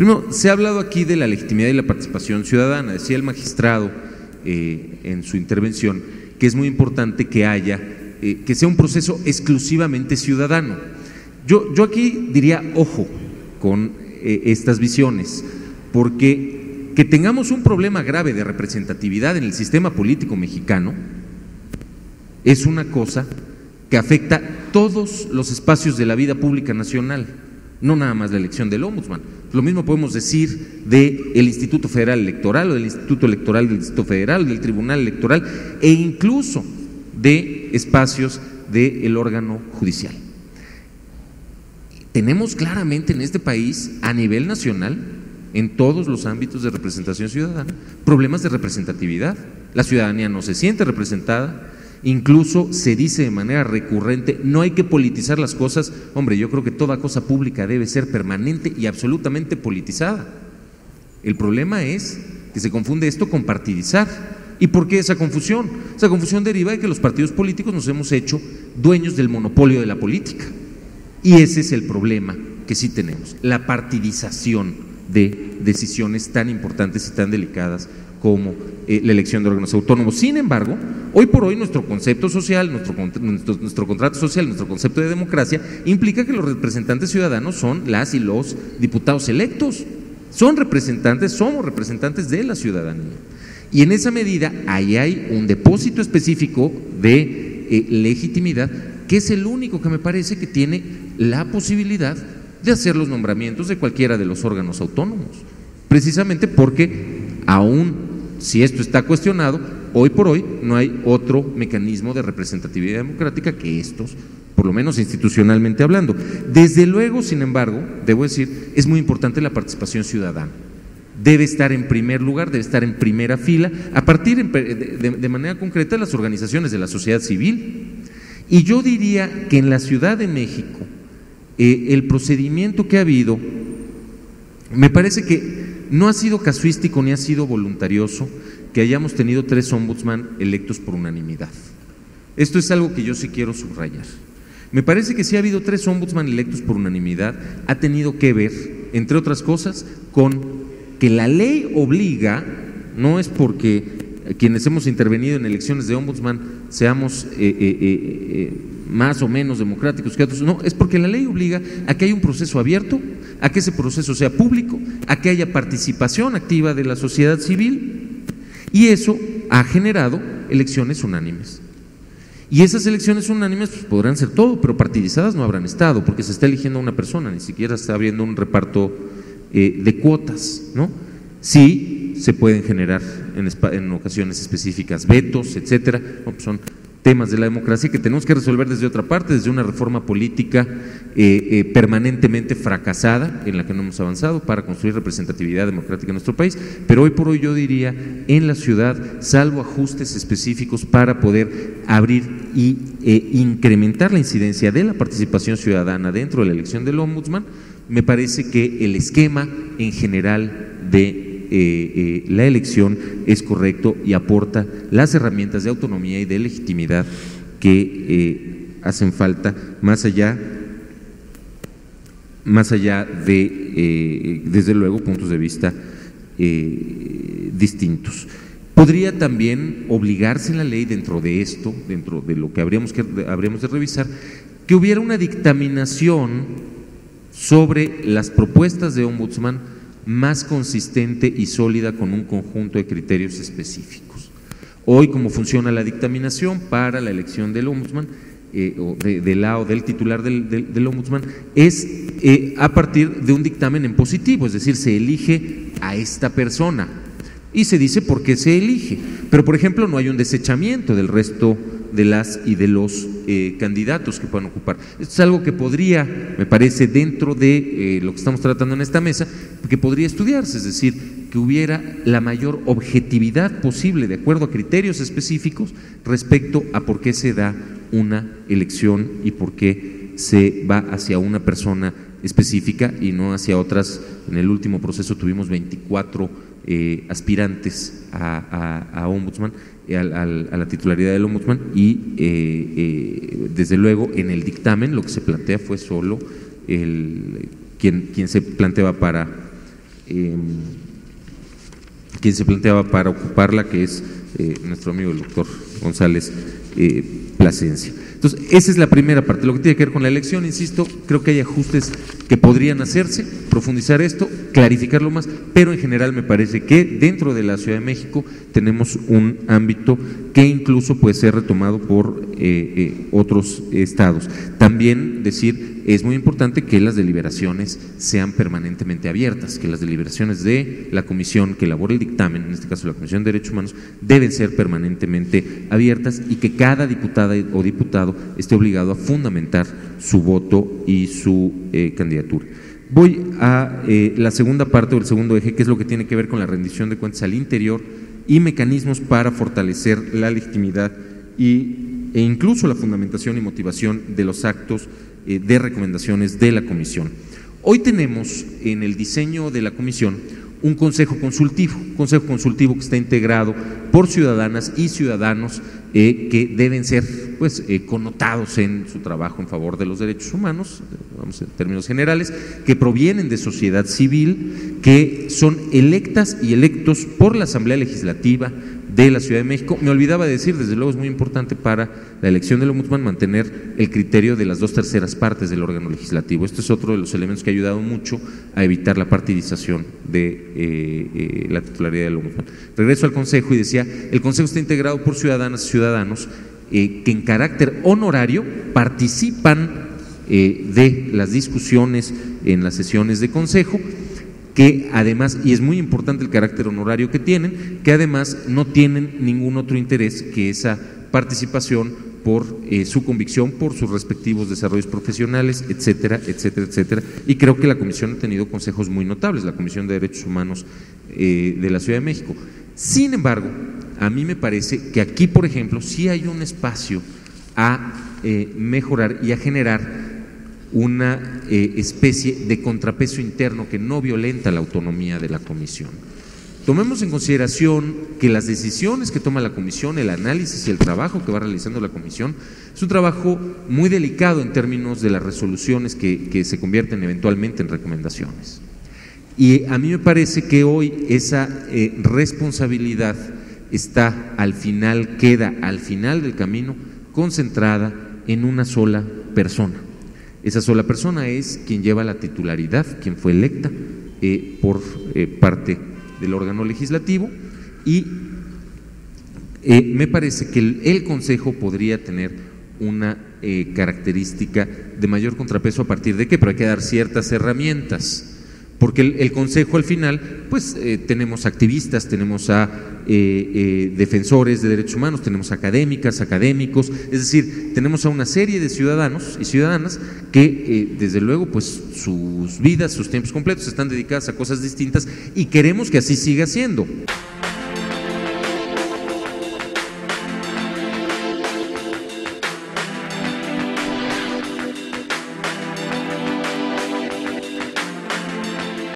Primero, se ha hablado aquí de la legitimidad y la participación ciudadana. Decía el magistrado en su intervención que es muy importante que haya, que sea un proceso exclusivamente ciudadano. Yo aquí diría, ojo con estas visiones, porque que tengamos un problema grave de representatividad en el sistema político mexicano es una cosa que afecta todos los espacios de la vida pública nacional, no nada más la elección del Ombudsman. Lo mismo podemos decir del Instituto Federal Electoral o del Instituto Electoral del Distrito Federal, del Tribunal Electoral e incluso de espacios del órgano judicial. Tenemos claramente en este país, a nivel nacional, en todos los ámbitos de representación ciudadana, problemas de representatividad. La ciudadanía no se siente representada. Incluso se dice de manera recurrente, no hay que politizar las cosas. Hombre, yo creo que toda cosa pública debe ser permanente y absolutamente politizada. El problema es que se confunde esto con partidizar. ¿Y por qué esa confusión? Esa confusión deriva de que los partidos políticos nos hemos hecho dueños del monopolio de la política. Y ese es el problema que sí tenemos, la partidización de decisiones tan importantes y tan delicadas como la elección de órganos autónomos. Sin embargo, hoy por hoy nuestro concepto social, nuestro contrato social, nuestro concepto de democracia implica que los representantes ciudadanos son las y los diputados electos, somos representantes de la ciudadanía. Y en esa medida ahí hay un depósito específico de legitimidad, que es el único que me parece que tiene la posibilidad de hacer los nombramientos de cualquiera de los órganos autónomos, precisamente porque aún si esto está cuestionado, hoy por hoy no hay otro mecanismo de representatividad democrática que estos, por lo menos institucionalmente hablando. Desde luego, sin embargo, debo decir, es muy importante la participación ciudadana. Debe estar en primer lugar, debe estar en primera fila, a partir de manera concreta de las organizaciones de la sociedad civil. Y yo diría que en la Ciudad de México, el procedimiento que ha habido, me parece que no ha sido casuístico ni ha sido voluntarioso que hayamos tenido 3 ombudsman electos por unanimidad. Esto es algo que yo sí quiero subrayar. Me parece que si ha habido 3 ombudsman electos por unanimidad, ha tenido que ver, entre otras cosas, con que la ley obliga, no es porque quienes hemos intervenido en elecciones de ombudsman seamos más o menos democráticos que otros, no, es porque la ley obliga a que haya un proceso abierto, a que ese proceso sea público, a que haya participación activa de la sociedad civil, y eso ha generado elecciones unánimes. Y esas elecciones unánimes pues, podrán ser todo, pero partidizadas no habrán estado, porque se está eligiendo a una persona, ni siquiera está habiendo un reparto de cuotas, ¿no? Sí se pueden generar en ocasiones específicas vetos, etcétera, no, pues son temas de la democracia que tenemos que resolver desde otra parte, desde una reforma política permanentemente fracasada, en la que no hemos avanzado para construir representatividad democrática en nuestro país, pero hoy por hoy yo diría, en la ciudad, salvo ajustes específicos para poder abrir y incrementar la incidencia de la participación ciudadana dentro de la elección del ombudsman, me parece que el esquema en general de la elección es correcto y aporta las herramientas de autonomía y de legitimidad que hacen falta, más allá de, desde luego, puntos de vista distintos. Podría también obligarse en la ley dentro de esto, dentro de lo que habríamos de revisar, que hubiera una dictaminación sobre las propuestas de ombudsman más consistente y sólida con un conjunto de criterios específicos. Hoy, como funciona la dictaminación para la elección del ombudsman o del titular del ombudsman, es a partir de un dictamen en positivo, es decir, se elige a esta persona y se dice por qué se elige, pero por ejemplo no hay un desechamiento del resto de las y de los candidatos que puedan ocupar. Esto es algo que podría, me parece, dentro de lo que estamos tratando en esta mesa, que podría estudiarse, es decir, que hubiera la mayor objetividad posible de acuerdo a criterios específicos respecto a por qué se da una elección y por qué se va hacia una persona específica y no hacia otras. En el último proceso tuvimos 24 aspirantes a ombudsman, a la titularidad del ombudsman, y desde luego en el dictamen lo que se plantea fue solo quien se planteaba quien se planteaba para ocuparla, que es nuestro amigo el doctor González Plasencia. Entonces, esa es la primera parte. Lo que tiene que ver con la elección, insisto, creo que hay ajustes que podrían hacerse, profundizar esto, clarificarlo más, pero en general me parece que dentro de la Ciudad de México tenemos un ámbito que incluso puede ser retomado por otros estados. También decir, es muy importante que las deliberaciones sean permanentemente abiertas, que las deliberaciones de la comisión que elabora el dictamen, en este caso la Comisión de Derechos Humanos, deben ser permanentemente abiertas y que cada diputada o diputado esté obligado a fundamentar su voto y su candidatura. Voy a la segunda parte o el segundo eje, que es lo que tiene que ver con la rendición de cuentas al interior y mecanismos para fortalecer la legitimidad e incluso la fundamentación y motivación de los actos de recomendaciones de la comisión. Hoy tenemos en el diseño de la comisión un consejo consultivo que está integrado por ciudadanas y ciudadanos que deben ser pues connotados en su trabajo en favor de los derechos humanos, vamos en términos generales, que provienen de sociedad civil, que son electas y electos por la Asamblea Legislativa de la Ciudad de México. Me olvidaba de decir, desde luego es muy importante para la elección del ombudsman mantener el criterio de las 2/3 partes del órgano legislativo. Este es otro de los elementos que ha ayudado mucho a evitar la partidización de la titularidad del ombudsman. Regreso al Consejo y decía, el Consejo está integrado por ciudadanas y ciudadanos que en carácter honorario participan de las discusiones en las sesiones de Consejo, que además, y es muy importante el carácter honorario que tienen, que además no tienen ningún otro interés que esa participación por su convicción, por sus respectivos desarrollos profesionales, etcétera, etcétera, etcétera. Y creo que la Comisión ha tenido consejos muy notables, la Comisión de Derechos Humanos de la Ciudad de México. Sin embargo, a mí me parece que aquí, por ejemplo, sí hay un espacio a mejorar y a generar una especie de contrapeso interno que no violenta la autonomía de la comisión. Tomemos en consideración que las decisiones que toma la comisión, el análisis y el trabajo que va realizando la comisión, es un trabajo muy delicado en términos de las resoluciones que se convierten eventualmente en recomendaciones. Y a mí me parece que hoy esa responsabilidad está al final, queda al final del camino, concentrada en una sola persona. Esa sola persona es quien lleva la titularidad, quien fue electa por parte del órgano legislativo, y me parece que el Consejo podría tener una característica de mayor contrapeso. ¿A partir de qué? Pero hay que dar ciertas herramientas, porque el Consejo al final, pues tenemos activistas, tenemos a defensores de derechos humanos, tenemos académicas, académicos, es decir, tenemos a una serie de ciudadanos y ciudadanas que desde luego pues sus vidas, sus tiempos completos están dedicadas a cosas distintas y queremos que así siga siendo.